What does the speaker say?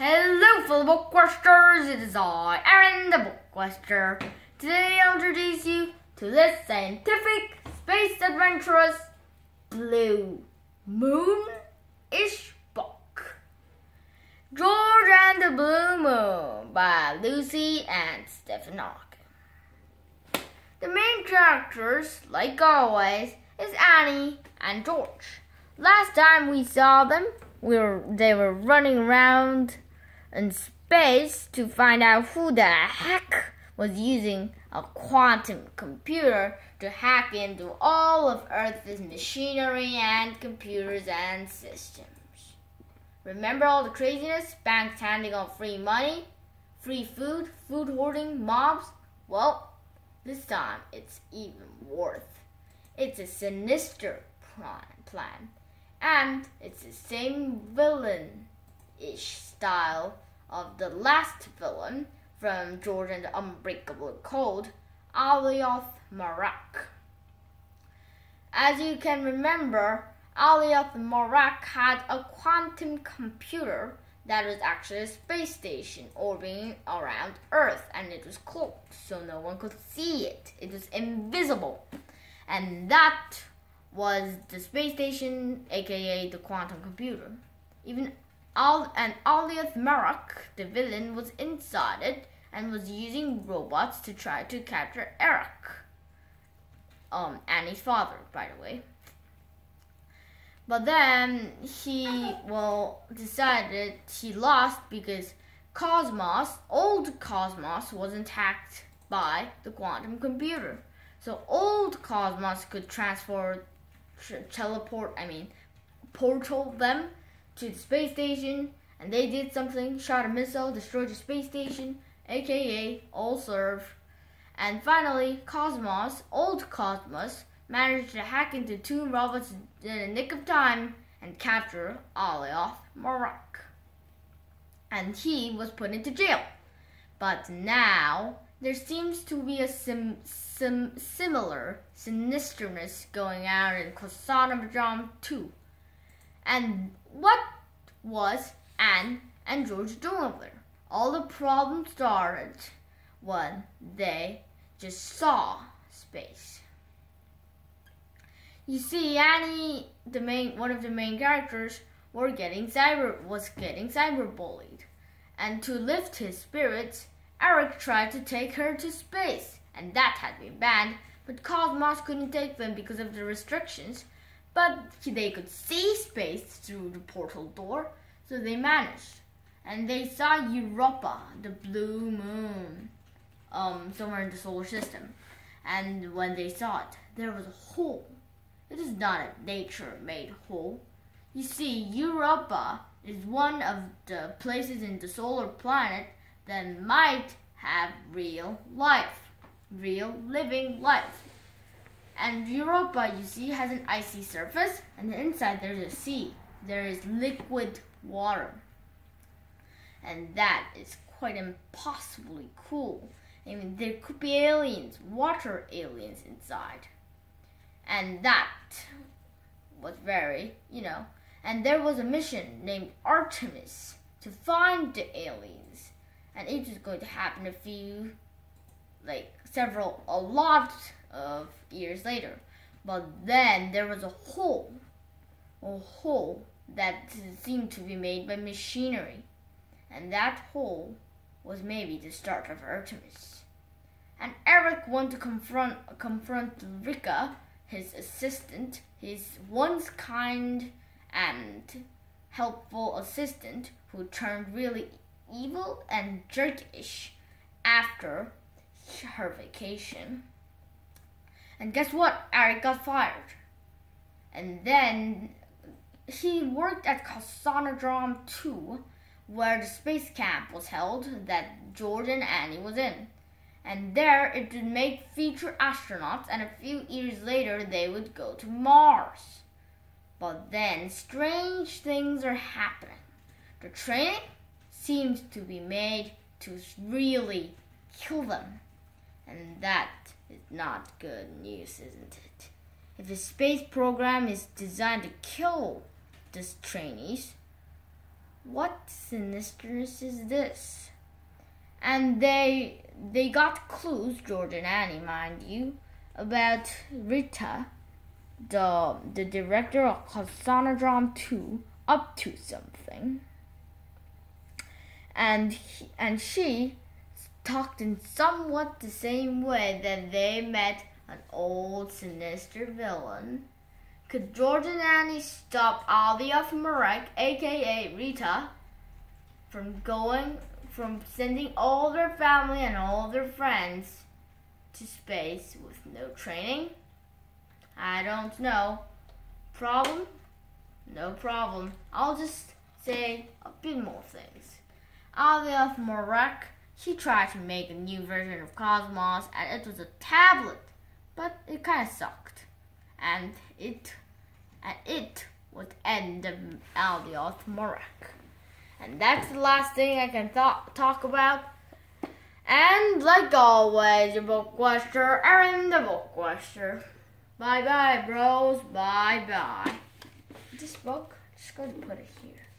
Hello fellow BookQuesters, it is I, Aaron the BookQuester. Today I'll introduce you to this scientific, space adventurous, blue moon-ish book. George and the Blue Moon by Lucy and Stephen Hawking. The main characters, like always, is Annie and George. Last time we saw them, they were running around in space to find out who the heck was using a quantum computer to hack into all of Earth's machinery and computers and systems. Remember all the craziness? Banks handing out free money, free food, food hoarding, mobs? Well, this time it's even worse. It's a sinister plan. And it's the same villain-ish style of the last villain from George and the Unbreakable Code, Alioth Marak. As you can remember, Alioth Marak had a quantum computer that was actually a space station orbiting around Earth, and it was cloaked so no one could see it. It was invisible. And that was the space station, aka the quantum computer. Alioth Marak, the villain, was inside it and was using robots to try to capture Eric, Annie's father, by the way. But then he decided he lost because old Cosmos, wasn't hacked by the quantum computer. So old Cosmos could portal them to the space station, and they did something, shot a missile, destroyed the space station, aka all serve. And finally, old Cosmos, managed to hack into two robots in a nick of time and capture Alioth Marak. And he was put into jail. But now, there seems to be a similar sinisterness going on in Cossanodrome 2. And what was Anne and George doing over there? All the problems started when they just saw space. You see, Annie, one of the main characters, was getting cyberbullied, and to lift his spirits, Eric tried to take her to space, and that had been banned, but Cosmos couldn't take them because of the restrictions, but they could see space through the portal door, so they managed. And they saw Europa, the blue moon, somewhere in the solar system. And when they saw it, there was a hole. It is not a nature-made hole. You see, Europa is one of the places in the solar planet that might have real living life. And Europa, you see, has an icy surface, and inside there's a sea. There is liquid water. And that is quite impossibly cool. I mean, there could be aliens, water aliens inside. And that was very, and there was a mission named Artemis to find the aliens. And it was going to happen a lot of years later. But then there was a hole that seemed to be made by machinery. And that hole was maybe the start of Artemis. And Eric wanted to confront Rika, his assistant, his once kind and helpful assistant, who turned really evil and jerkish after her vacation. And guess what? Eric got fired. And then he worked at Cossanodrome 2, where the space camp was held that George and Annie was in. And there it would make future astronauts, and a few years later they would go to Mars. But then strange things are happening. The training seems to be made to really kill them. And that is not good news, isn't it? If the space program is designed to kill these trainees, what sinisterness is this? And they got clues, George and Annie, mind you, about Rita, the director of Cosmonodrome 2, up to something. And she talked in somewhat the same way that they met an old sinister villain. Could George and Annie stop Alia of Marek, aka Rita, from sending all their family and all their friends to space with no training? I don't know. Problem? No problem. I'll just say a bit more things. Alia of Marek, she tried to make a new version of Cosmos, and it was a tablet, but it kind of sucked. And it was the end of Alia of Marek. And that's the last thing I can talk about. And like always, your BookQuester, Aaron the BookQuester. Bye bye, bros. Bye bye. This book, I'm just going to put it here.